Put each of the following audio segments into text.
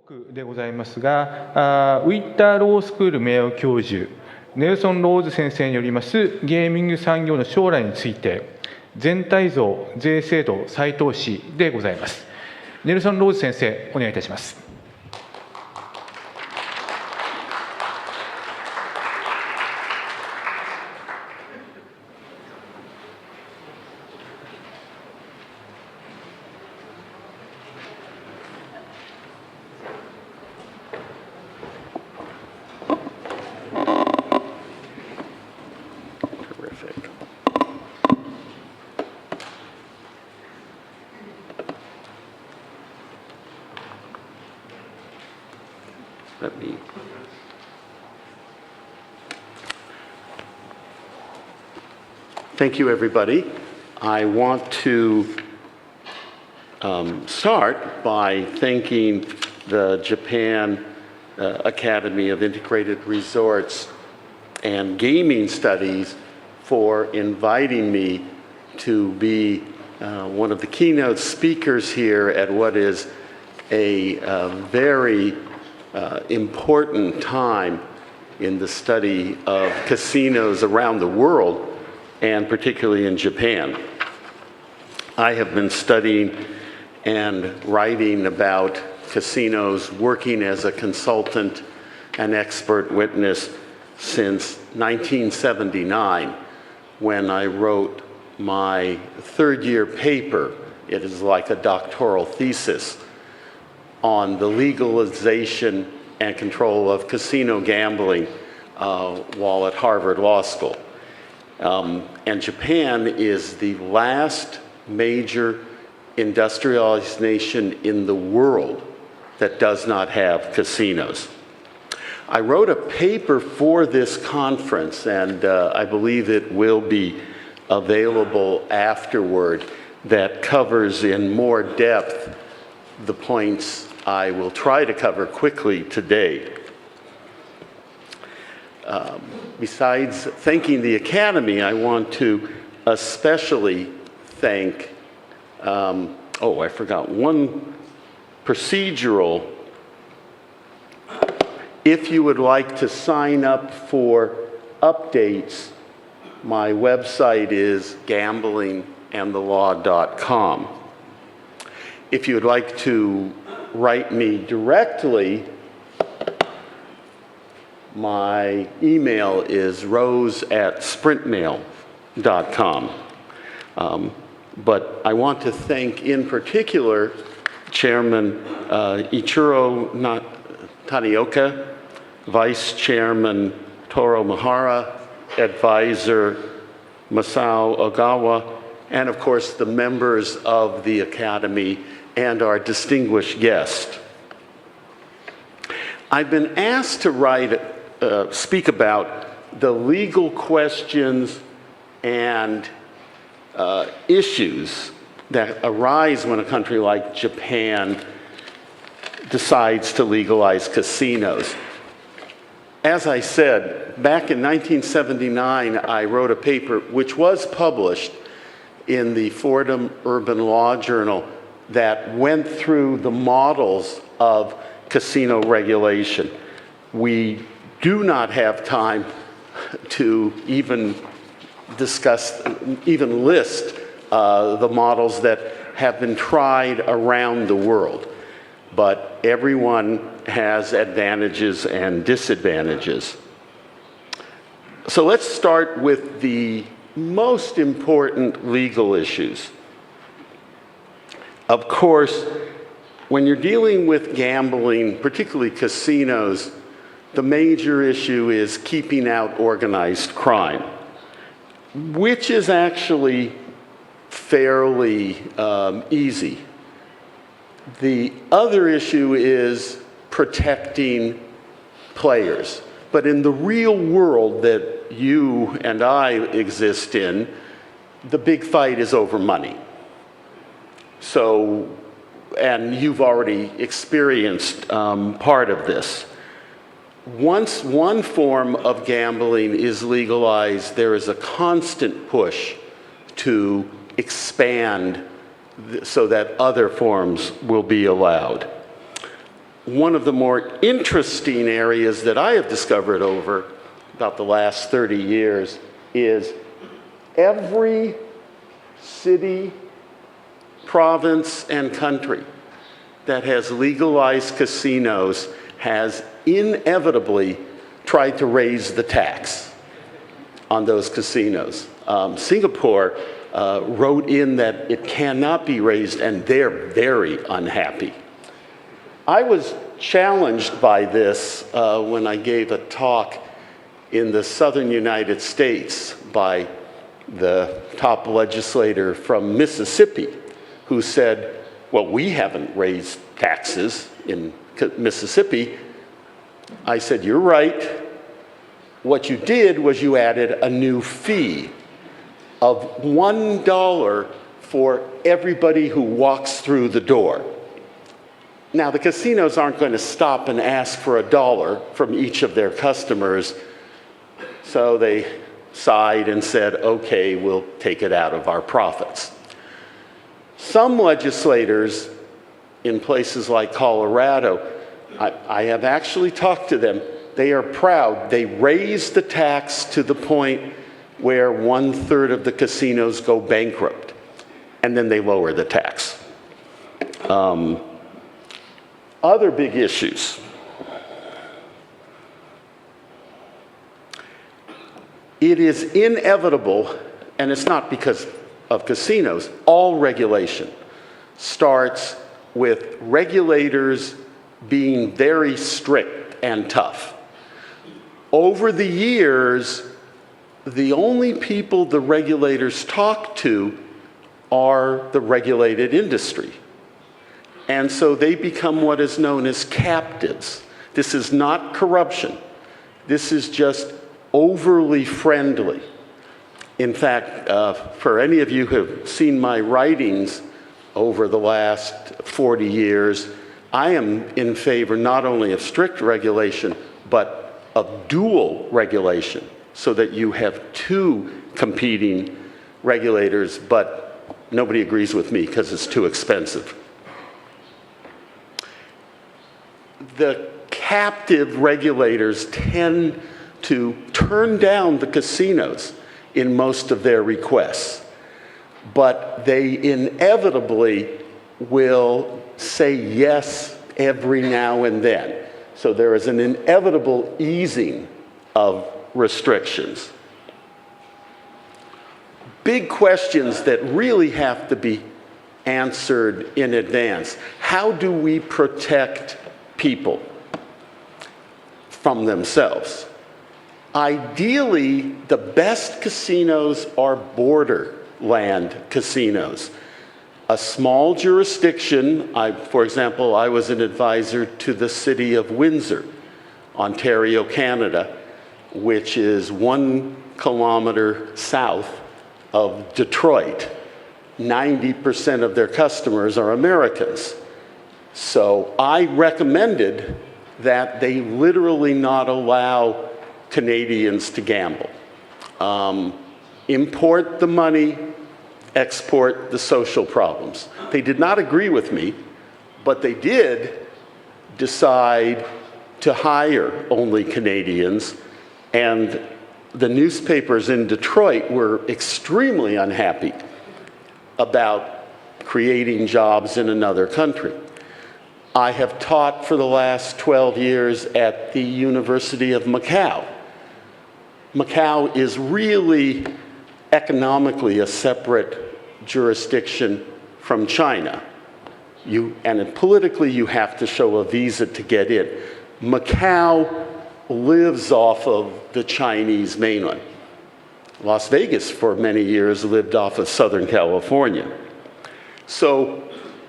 告でございますが、ウィッターロースクール名誉教授、ネルソン・ローズ先生によりますゲーミング産業の将来について、全体像、税制度、再投資でございます。ネルソン・ローズ先生、お願いいたします。Thank you, everybody. I want to start by thanking the Japan Academy of Integrated Resorts and Gaming Studies for inviting me to be one of the keynote speakers here at what is a very important time in the study of casinos around the world, and particularly in Japan. I have been studying and writing about casinos, working as a consultant and expert witness since 1979, when I wrote my third-year paper. It is like a doctoral thesis on the legalization and control of casino gambling while at Harvard Law School. And Japan is the last major industrialized nation in the world that does not have casinos. I wrote a paper for this conference, and I believe it will be available afterward, that covers in more depth the points I will try to cover quickly today. Besides thanking the Academy, I want to especially thank, I forgot one procedural. If you would like to sign up for updates, my website is gamblingandthelaw.com. If you would like to write me directly, my email is rose@sprintmail.com. But I want to thank in particular Chairman Ichiro Tanioka, Vice Chairman Toro Mahara, Advisor Masao Ogawa, and of course the members of the Academy and our distinguished guest. I've been asked to speak about the legal questions and issues that arise when a country like Japan decides to legalize casinos. As I said, back in 1979, I wrote a paper which was published in the Fordham Urban Law Journal that went through the models of casino regulation. We do not have time to even list the models that have been tried around the world, but everyone has advantages and disadvantages. So let's start with the most important legal issues. Of course, when you're dealing with gambling, particularly casinos, the major issue is keeping out organized crime, which is actually fairly easy. The other issue is protecting players. But in the real world that you and I exist in, the big fight is over money. So, and you've already experienced part of this. Once one form of gambling is legalized, there is a constant push to expand so that other forms will be allowed. one of the more interesting areas that I have discovered over about the last 30 years is every city, province, and country that has legalized casinos has inevitably tried to raise the tax on those casinos. Singapore wrote in that it cannot be raised, and they're very unhappy. I was challenged by this when I gave a talk in the southern United States by the top legislator from Mississippi, who said, well, we haven't raised taxes in Mississippi. I said, you're right. What you did was you added a new fee of $1 for everybody who walks through the door. Now, the casinos aren't going to stop and ask for $1 from each of their customers, so they sighed and said, okay, we'll take it out of our profits. Some legislators in places like Colorado, I have actually talked to them, they are proud. They raise the tax to the point where 1/3 of the casinos go bankrupt, and then they lower the tax. Other big issues. It is inevitable, and it's not because of casinos, all regulation starts with regulators being very strict and tough. Over the years, the only people the regulators talk to are the regulated industry. And so they become what is known as captives. This is not corruption. This is just overly friendly. In fact, for any of you who have seen my writings over the last 40 years, I am in favor not only of strict regulation, but of dual regulation, so that you have two competing regulators, but nobody agrees with me because it's too expensive. The captive regulators tend to turn down the casinos in most of their requests, but they inevitably will say yes every now and then. So there is an inevitable easing of restrictions. Big questions that really have to be answered in advance. How do we protect people from themselves? Ideally, the best casinos are borderland casinos. A small jurisdiction, for example, I was an advisor to the city of Windsor, Ontario, Canada, which is 1 kilometer south of Detroit. 90% of their customers are Americans. So I recommended that they literally not allow Canadians to gamble. Import the money, export the social problems. They did not agree with me, but they did decide to hire only Canadians, and the newspapers in Detroit were extremely unhappy about creating jobs in another country. I have taught for the last 12 years at the University of Macau. Macau is really economically a separate jurisdiction from China. And politically, you have to show a visa to get in. Macau lives off of the Chinese mainland. Las Vegas, for many years, lived off of Southern California. So,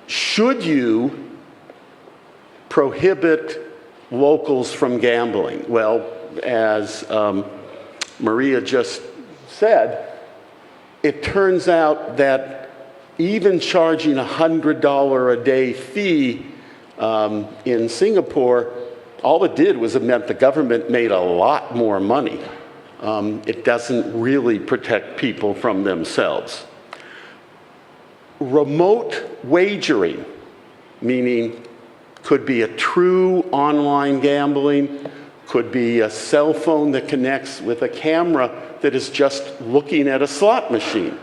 should you prohibit locals from gambling? Well, as Maria just said, it turns out that even charging $100 a day fee in Singapore, all it did was it meant the government made a lot more money. It doesn't really protect people from themselves. Remote wagering, meaning could be a true online gambling, could be a cell phone that connects with a camera that is just looking at a slot machine.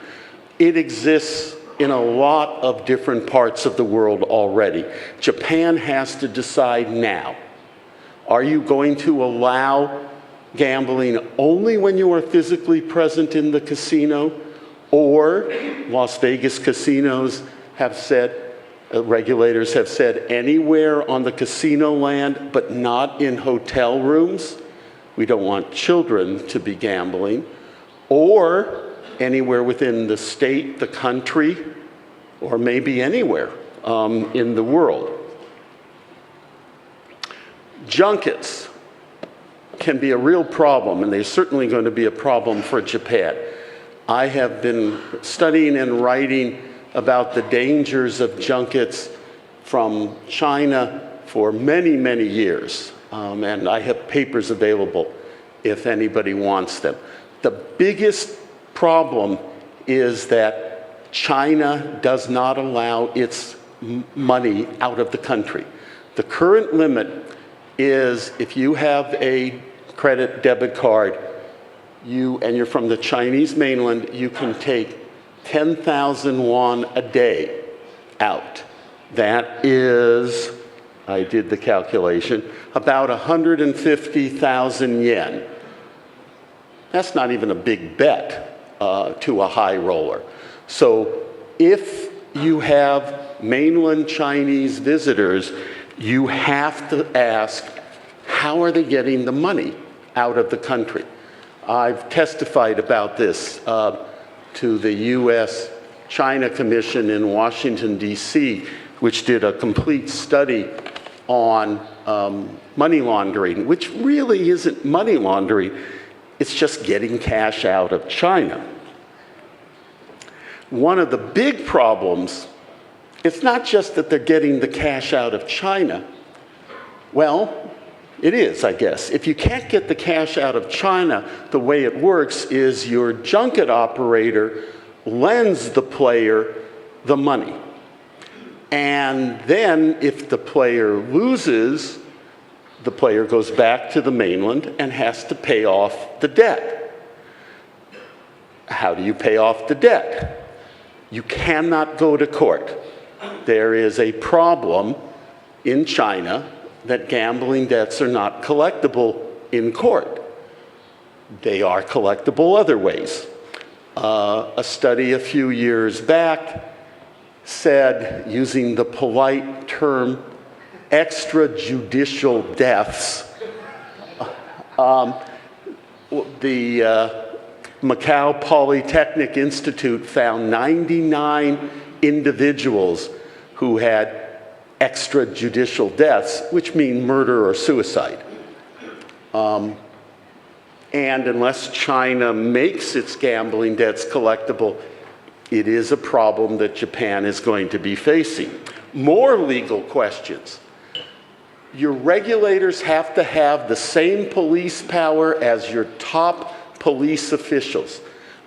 It exists in a lot of different parts of the world already. Japan has to decide now. Are you going to allow gambling only when you are physically present in the casino? Or Las Vegas casinos have said, regulators have said, anywhere on the casino land, but not in hotel rooms. We don't want children to be gambling. Or anywhere within the state, the country, or maybe anywhere in the world. Junkets can be a real problem, and they're certainly going to be a problem for Japan. I have been studying and writing about the dangers of junkets from China for many, many years. And I have papers available if anybody wants them. The biggest problem is that China does not allow its money out of the country. The current limit is if you have a credit debit card and you're from the Chinese mainland, you can take 10,000 won a day out. That is, I did the calculation, about 150,000 yen. That's not even a big bet to a high roller. So if you have mainland Chinese visitors, you have to ask, how are they getting the money out of the country? I've testified about this to the U.S.-China Commission in Washington, D.C., which did a complete study on money laundering, which really isn't money laundering. It's just getting cash out of China. One of the big problems, it's not just that they're getting the cash out of China. Well, it is, I guess. If you can't get the cash out of China, the way it works is your junket operator lends the player the money. And then if the player loses, the player goes back to the mainland and has to pay off the debt. How do you pay off the debt? You cannot go to court. There is a problem in China that gambling debts are not collectible in court. They are collectible other ways. A study a few years back said, using the polite term, extrajudicial deaths, the Macau Polytechnic Institute found 99 individuals who had extrajudicial deaths, which mean murder or suicide. And unless China makes its gambling debts collectible, it is a problem that Japan is going to be facing. More legal questions. Your regulators have to have the same police power as your top police officials.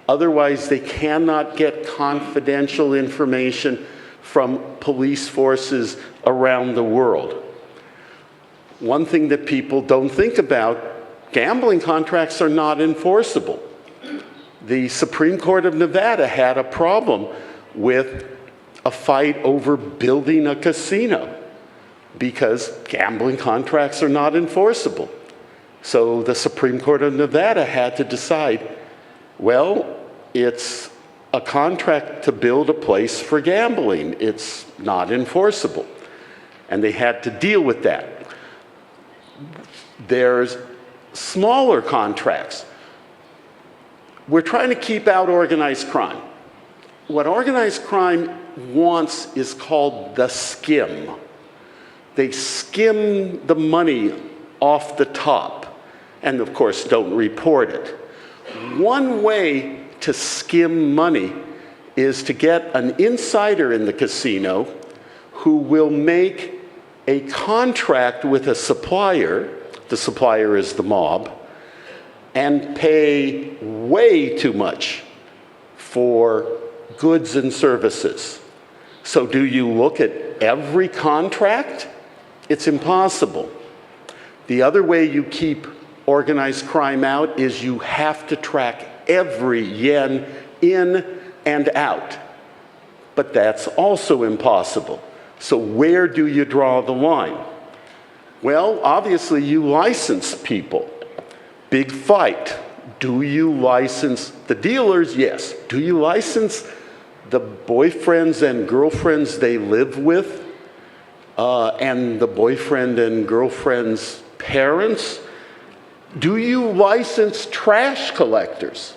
Otherwise, they cannot get confidential information from police forces around the world. One thing that people don't think about, gambling contracts are not enforceable. The Supreme Court of Nevada had a problem with a fight over building a casino because gambling contracts are not enforceable. So the Supreme Court of Nevada had to decide, well, it's a contract to build a place for gambling. It's not enforceable. And they had to deal with that. There's smaller contracts. We're trying to keep out organized crime. What organized crime wants is called the skim. They skim the money off the top and, of course, don't report it. One way to skim money is to get an insider in the casino who will make a contract with a supplier, the supplier is the mob, and pay way too much for goods and services. So do you look at every contract It's impossible. The other way you keep organized crime out is you have to track every yen in and out. But that's also impossible. So where do you draw the line? Well, obviously you license people. Big fight. Do you license the dealers? Yes. Do you license the boyfriends and girlfriends they live with? And the boyfriend and girlfriend's parents? Do you license trash collectors?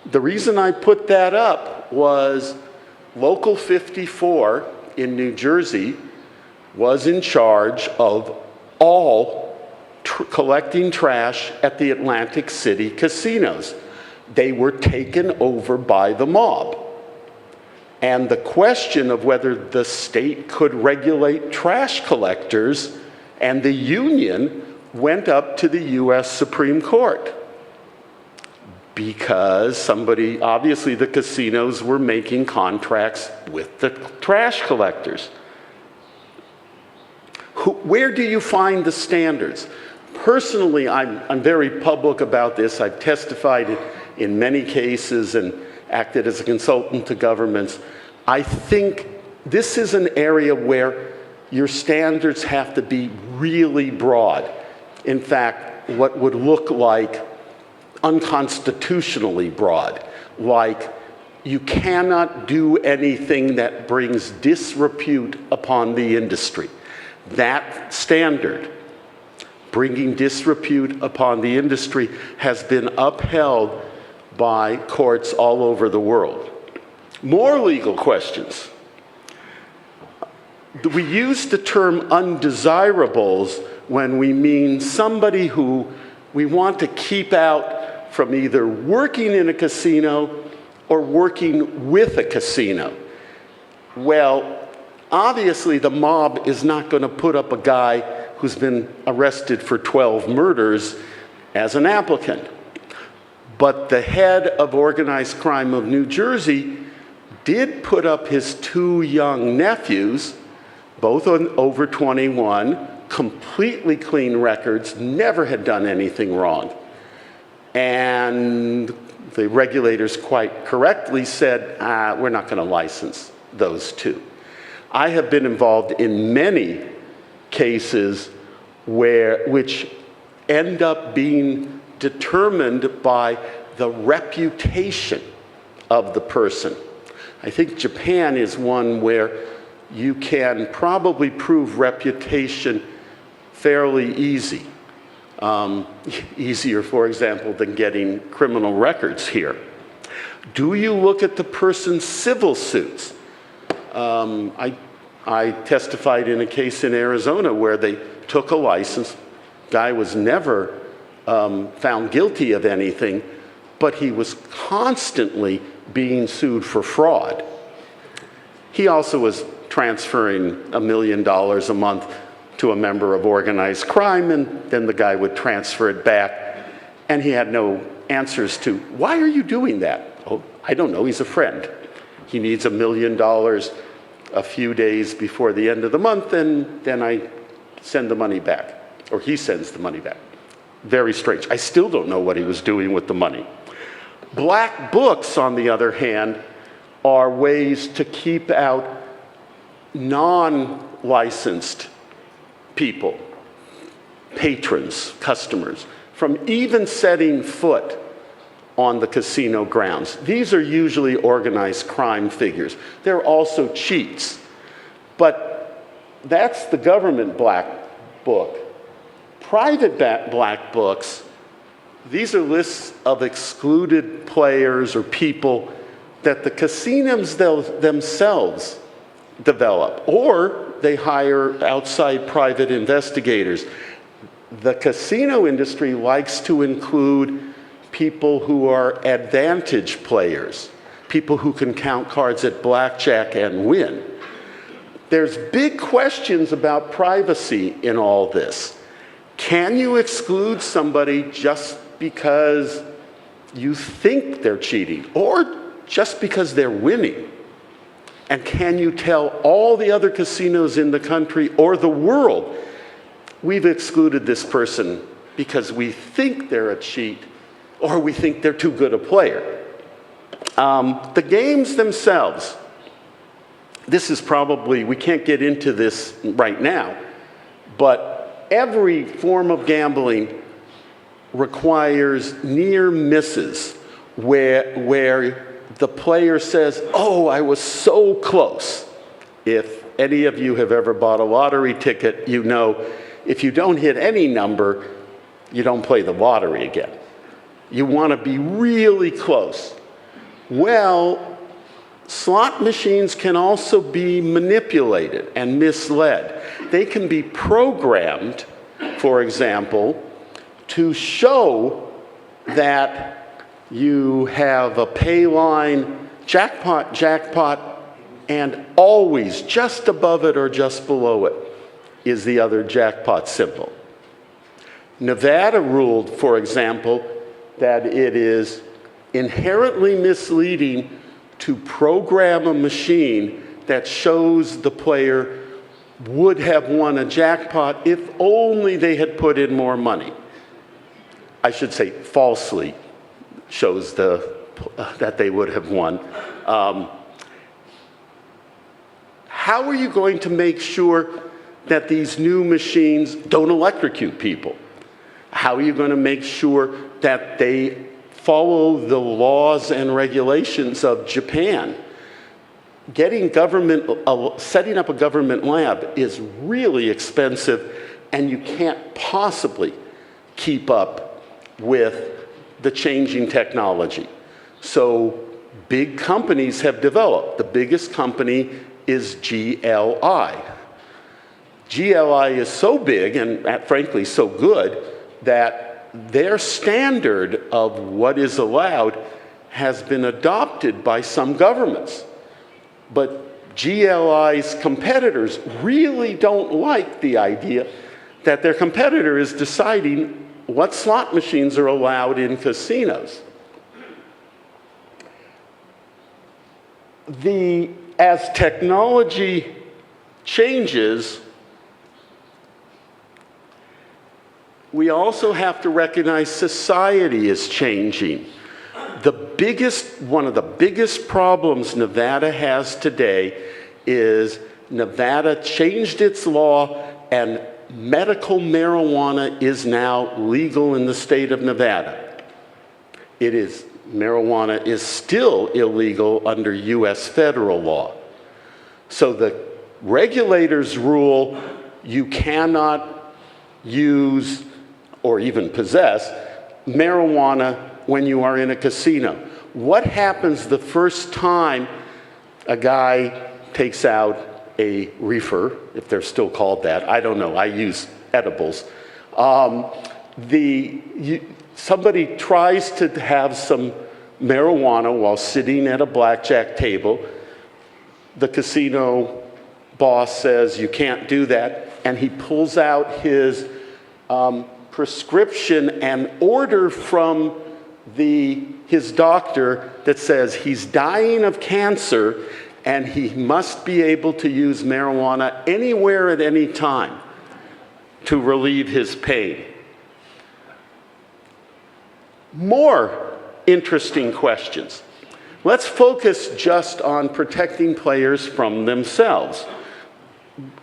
The reason I put that up was Local 54 in New Jersey was in charge of all collecting trash at the Atlantic City casinos. They were taken over by the mob. And the question of whether the state could regulate trash collectors and the union went up to the US Supreme Court. Because somebody, obviously the casinos were making contracts with the trash collectors. Where do you find the standards? Personally, I'm very public about this. I've testified in many cases and acted as a consultant to governments. I think this is an area where your standards have to be really broad. In fact, what would look like unconstitutionally broad, like you cannot do anything that brings disrepute upon the industry. That standard, bringing disrepute upon the industry, has been upheld by courts all over the world. More legal questions. We use the term undesirables when we mean somebody who we want to keep out from either working in a casino or working with a casino. Well, obviously the mob is not going to put up a guy who's been arrested for 12 murders as an applicant. But the head of organized crime of New Jersey did put up his 2 young nephews, both over 21, completely clean records, never had done anything wrong. And the regulators quite correctly said, we're not going to license those 2. I have been involved in many cases which end up being determined by the reputation of the person. I think Japan is one where you can probably prove reputation fairly easy. Easier, for example, than getting criminal records here. Do you look at the person's civil suits? I testified in a case in Arizona where they took a license. Guy was never found guilty of anything, but he was constantly being sued for fraud. He also was transferring $1 million a month to a member of organized crime, and then the guy would transfer it back, and he had no answers to, why are you doing that? Oh, I don't know, he's a friend. He needs $1 million a few days before the end of the month, and then I send the money back, or he sends the money back. Very strange. I still don't know what he was doing with the money. Black books, on the other hand, are ways to keep out non-licensed people, patrons, customers, from even setting foot on the casino grounds. These are usually organized crime figures. They're also cheats. But that's the government black book. Private black books, these are lists of excluded players or people that the casinos themselves develop, or they hire outside private investigators. The casino industry likes to include people who are advantage players, people who can count cards at blackjack and win. There's big questions about privacy in all this. Can you exclude somebody just because you think they're cheating, or just because they're winning? And can you tell all the other casinos in the country or the world, we've excluded this person because we think they're a cheat or we think they're too good a player. The games themselves, this is probably, we can't get into this right now, but every form of gambling requires near misses where the player says, oh, I was so close. If any of you have ever bought a lottery ticket, you know if you don't hit any number, you don't play the lottery again. You want to be really close. Well, slot machines can also be manipulated and misled. They can be programmed, for example, to show that you have a pay line, jackpot, and always just above it or just below it is the other jackpot symbol. Nevada ruled, for example, that it is inherently misleading to program a machine that shows the player would have won a jackpot if only they had put in more money. I should say falsely shows that they would have won. How are you going to make sure that these new machines don't electrocute people? How are you going to make sure that they follow the laws and regulations of Japan? Setting up a government lab is really expensive, and you can't possibly keep up with the changing technology. So big companies have developed. The biggest company is GLI. GLI is so big and frankly so good that their standard of what is allowed has been adopted by some governments. But GLI's competitors really don't like the idea that their competitor is deciding what slot machines are allowed in casinos. As technology changes, we also have to recognize society is changing. One of the biggest problems Nevada has today is Nevada changed its law, and medical marijuana is legal in the state of Nevada. Marijuana is still illegal under US federal law. So the regulators rule you cannot use or even possess marijuana when you are in a casino. What happens the first time a guy takes out a reefer, if they're still called that? I don't know, I use edibles. Somebody tries to have some marijuana while sitting at a blackjack table. The casino boss says, you can't do that, and he pulls out his prescription and order from his doctor that says he's dying of cancer and he must be able to use marijuana anywhere at any time to relieve his pain. More interesting questions. Let's focus just on protecting players from themselves.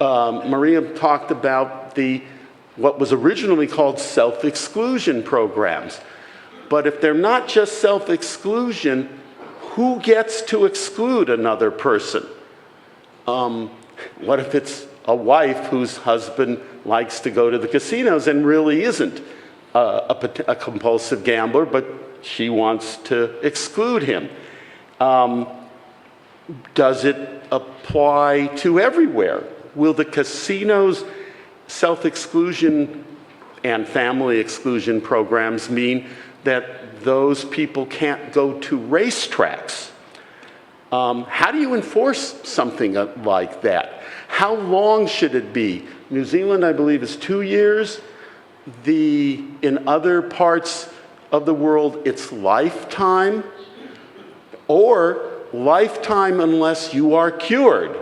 Maria talked about what was originally called self-exclusion programs. But if they're not just self-exclusion, who gets to exclude another person? What if it's a wife whose husband likes to go to the casinos and really isn't a compulsive gambler, but she wants to exclude him? Does it apply to everywhere? Will the casinos' self-exclusion and family exclusion programs mean that those people can't go to racetracks? How do you enforce something like that? How long should it be? New Zealand, I believe, is 2 years. In other parts of the world, it's lifetime. Or lifetime unless you are cured.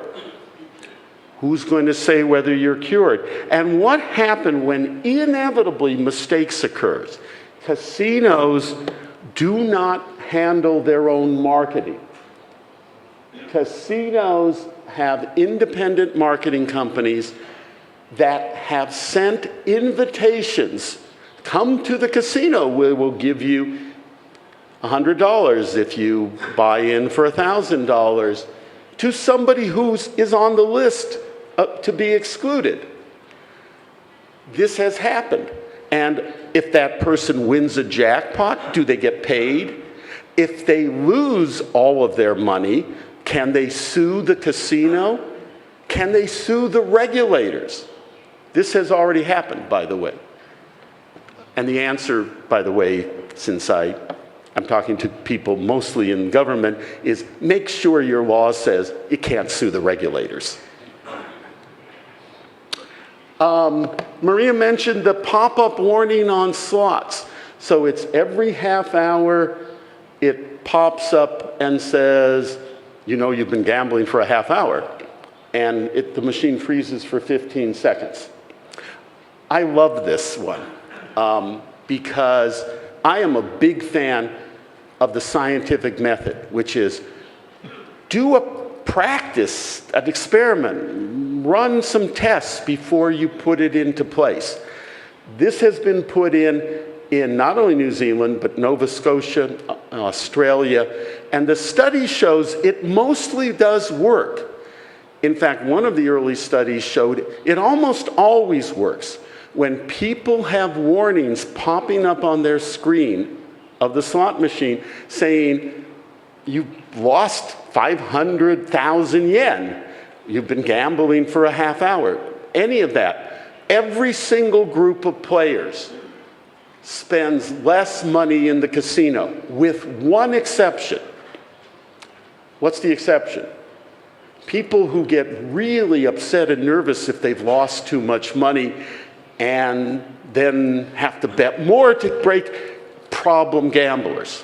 Who's going to say whether you're cured? And what happened when inevitably mistakes occurs? Casinos do not handle their own marketing. Casinos have independent marketing companies that have sent invitations. Come to the casino, we will give you $100 if you buy in for $1,000 to somebody who is on the list to be excluded. This has happened. And if that person wins a jackpot, do they get paid? If they lose all of their money, can they sue the casino? Can they sue the regulators? This has already happened, by the way. And the answer, by the way, since I'm talking to people mostly in government, is make sure your law says you can't sue the regulators. Maria mentioned the pop-up warning on slots. So it's every half hour, it pops up and says, you know you've been gambling for a half hour. And the machine freezes for 15 seconds. I love this one because I am a big fan of the scientific method, which is do a practice, an experiment, run some tests before you put it into place. This has been put in not only New Zealand, but Nova Scotia, Australia, and the study shows it mostly does work. In fact, one of the early studies showed it almost always works. When people have warnings popping up on their screen of the slot machine saying, you've lost 500,000 yen, you've been gambling for a half hour, any of that, every single group of players spends less money in the casino, with one exception. What's the exception? People who get really upset and nervous if they've lost too much money and then have to bet more to break. Problem gamblers.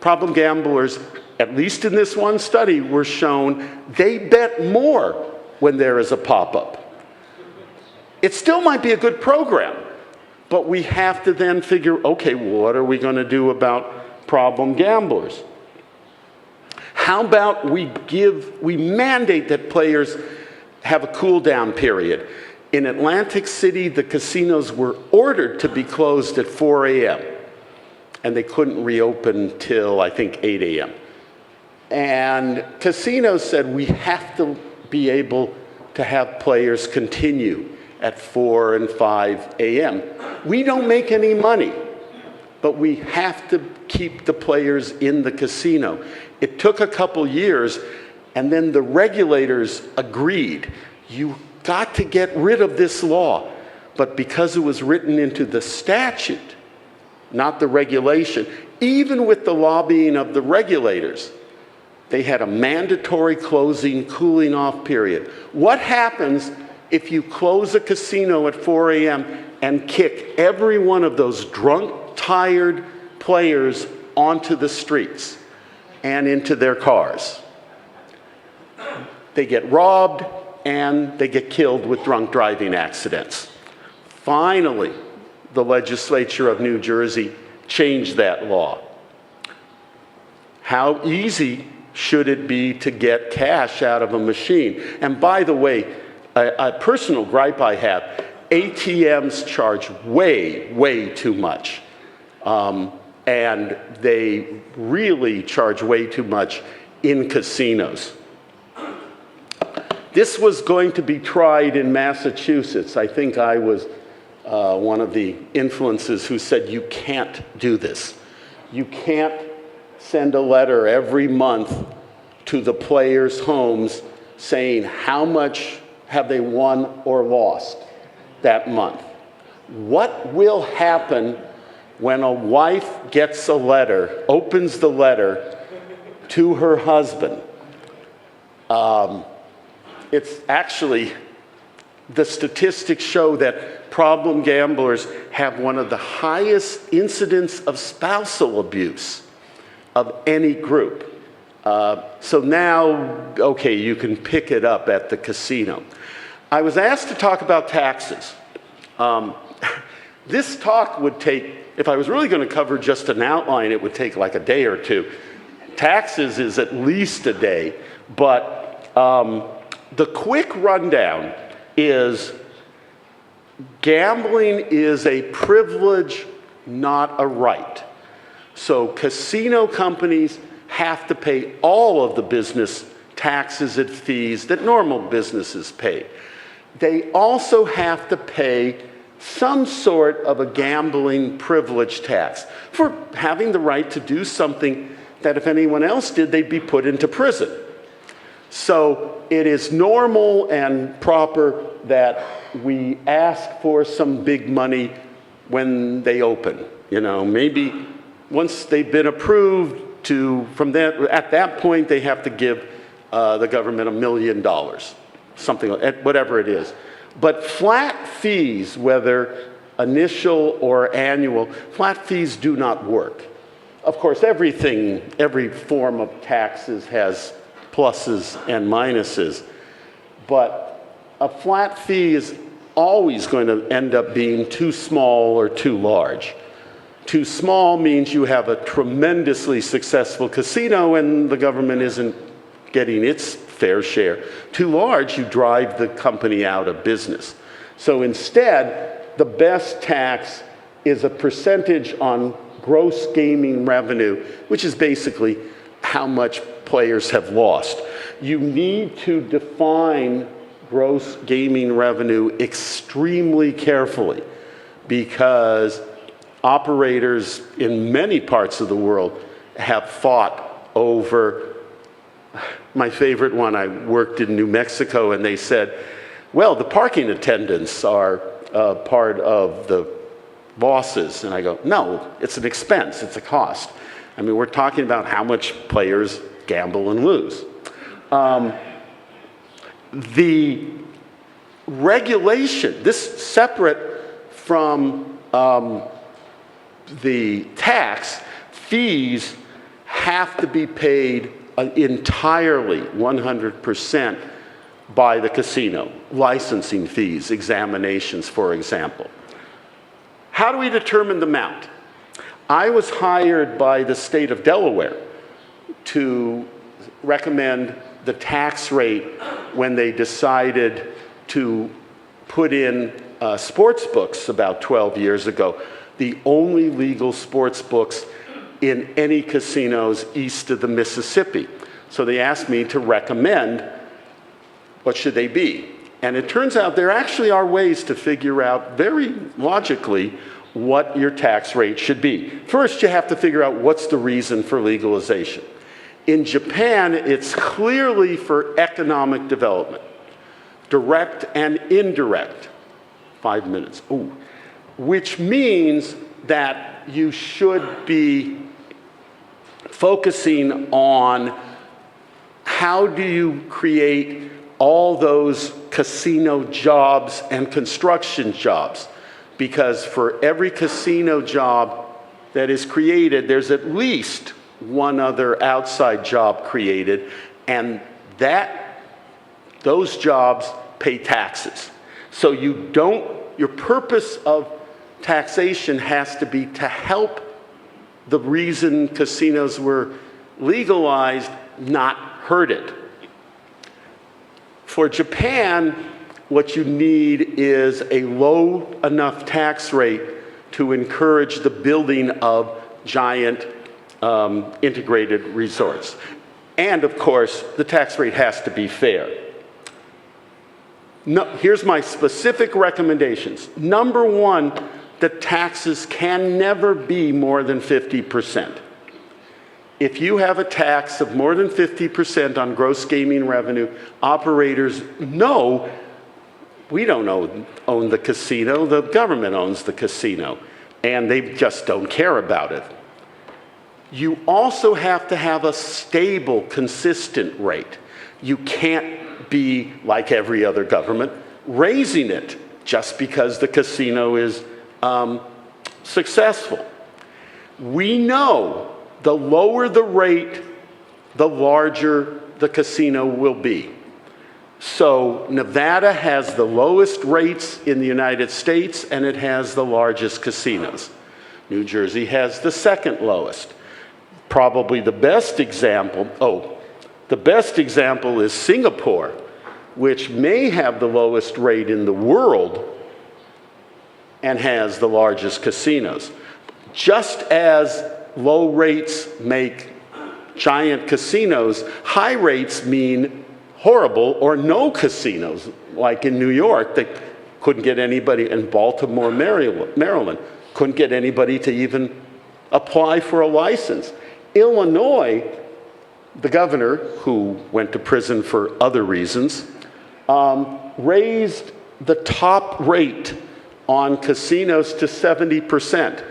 Problem gamblers, at least in this one study, were shown they bet more when there is a pop-up. It still might be a good program, but we have to then figure, okay, what are we going to do about problem gamblers? How about we mandate that players have a cool-down period? In Atlantic City, the casinos were ordered to be closed at 4 a.m. and they couldn't reopen till, I think, 8 a.m. And casinos said we have to be able to have players continue at 4 and 5 a.m. We don't make any money, but we have to keep the players in the casino. It took a couple years, and then the regulators agreed. You got to get rid of this law. But because it was written into the statute, not the regulation, even with the lobbying of the regulators, they had a mandatory closing, cooling off period. What happens if you close a casino at 4 a.m. and kick every one of those drunk, tired players onto the streets and into their cars? They get robbed and they get killed with drunk driving accidents. Finally, the legislature of New Jersey changed that law. How easy should it be to get cash out of a machine? And by the way, a personal gripe I have, ATMs charge way, way too much. And they really charge way too much in casinos. This was going to be tried in Massachusetts. I think I was one of the influences who said, you can't do this. You can't send a letter every month to the players' homes saying how much have they won or lost that month. What will happen when a wife gets a letter, opens the letter to her husband? It's actually, the statistics show that problem gamblers have one of the highest incidents of spousal abuse of any group. So now, okay, you can pick it up at the casino. I was asked to talk about taxes. This talk would take, if I was really going to cover just an outline, it would take like a day or two. Taxes is at least a day, but the quick rundown is gambling is a privilege, not a right. So casino companies have to pay all of the business taxes and fees that normal businesses pay. They also have to pay some sort of a gambling privilege tax for having the right to do something that if anyone else did, they'd be put into prison. So it is normal and proper that we ask for some big money when they open. You know, maybe once they've been approved at that point, they have to give the government $1 million, something, whatever it is. But flat fees, whether initial or annual, flat fees do not work. Of course, every form of taxes has pluses and minuses, but a flat fee is always going to end up being too small or too large. Too small means you have a tremendously successful casino and the government isn't getting its fair share. Too large, you drive the company out of business. So instead, the best tax is a percentage on gross gaming revenue, which is basically how much players have lost. You need to define gross gaming revenue extremely carefully because operators in many parts of the world have fought over. My favorite one, I worked in New Mexico and they said, well, the parking attendants are part of the losses. And I go, no, it's an expense, it's a cost. I mean, we're talking about how much players gamble and lose. The regulation, this separate from the tax, fees have to be paid entirely, 100%, by the casino. Licensing fees, examinations, for example. How do we determine the amount? I was hired by the state of Delaware to recommend the tax rate when they decided to put in sports books about 12 years ago, the only legal sports books in any casinos east of the Mississippi. So they asked me to recommend what should they be. And it turns out there actually are ways to figure out very logically what your tax rate should be. First, you have to figure out what's the reason for legalization. In Japan, it's clearly for economic development, direct and indirect. 5 minutes. Ooh. Which means that you should be focusing on how do you create all those casino jobs and construction jobs. Because for every casino job that is created, there's at least one other outside job created, and those jobs pay taxes. So your purpose of taxation has to be to help the reason casinos were legalized, not hurt it. For Japan, what you need is a low enough tax rate to encourage the building of giant integrated resorts. And of course, the tax rate has to be fair. No, here's my specific recommendations. Number one, the taxes can never be more than 50%. If you have a tax of more than 50% on gross gaming revenue, operators know we don't own the casino, the government owns the casino, and they just don't care about it. You also have to have a stable, consistent rate. You can't be, like every other government, raising it just because the casino is successful. We know the lower the rate, the larger the casino will be. So Nevada has the lowest rates in the United States, and it has the largest casinos. New Jersey has the second lowest. Probably the best example, the best example is Singapore, which may have the lowest rate in the world and has the largest casinos. Just as low rates make giant casinos, high rates mean horrible or no casinos. Like in New York, they couldn't get anybody, in Baltimore, Maryland, couldn't get anybody to even apply for a license. Illinois, the governor, who went to prison for other reasons, raised the top rate on casinos to 70%.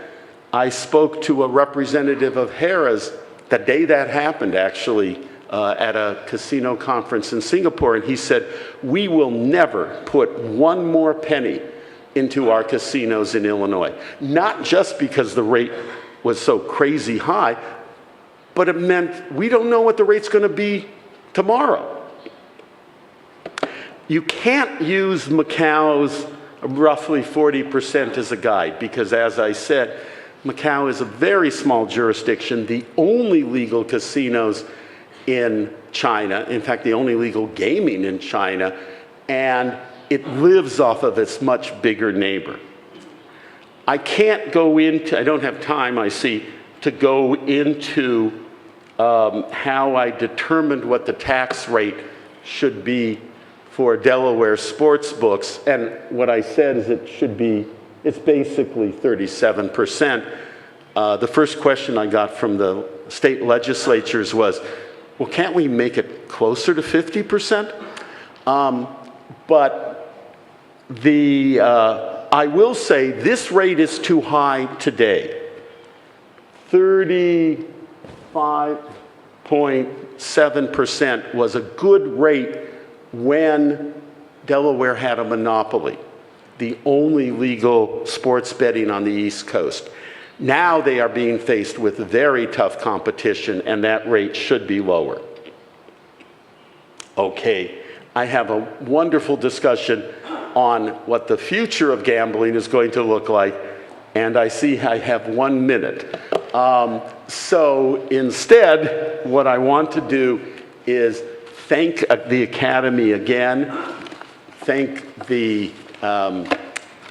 I spoke to a representative of Harrah's the day that happened, actually, at a casino conference in Singapore, and he said, we will never put one more penny into our casinos in Illinois. Not just because the rate was so crazy high, but it meant we don't know what the rate's going to be tomorrow. You can't use Macau's roughly 40% as a guide because, as I said, Macau is a very small jurisdiction, the only legal casinos in China, in fact, the only legal gaming in China, and it lives off of its much bigger neighbor. I can't go into, I don't have time, I see, to go into how I determined what the tax rate should be for Delaware sports books, and what I said is it should be, it's basically 37%. The first question I got from the state legislatures was, well, can't we make it closer to 50%? But I will say this rate is too high today. 35.7% was a good rate when Delaware had a monopoly, the only legal sports betting on the East Coast. Now they are being faced with very tough competition, and that rate should be lower. Okay, I have a wonderful discussion on what the future of gambling is going to look like, and I see I have 1 minute. So instead, what I want to do is thank the Academy again, thank the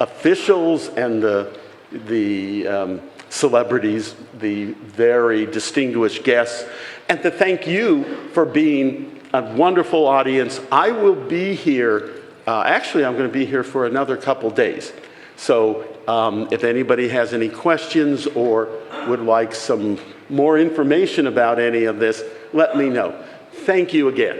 officials and the celebrities, the very distinguished guests, and to thank you for being a wonderful audience. I will be here, actually I'm going to be here for another couple days. So if anybody has any questions or would like some more information about any of this, let me know. Thank you again.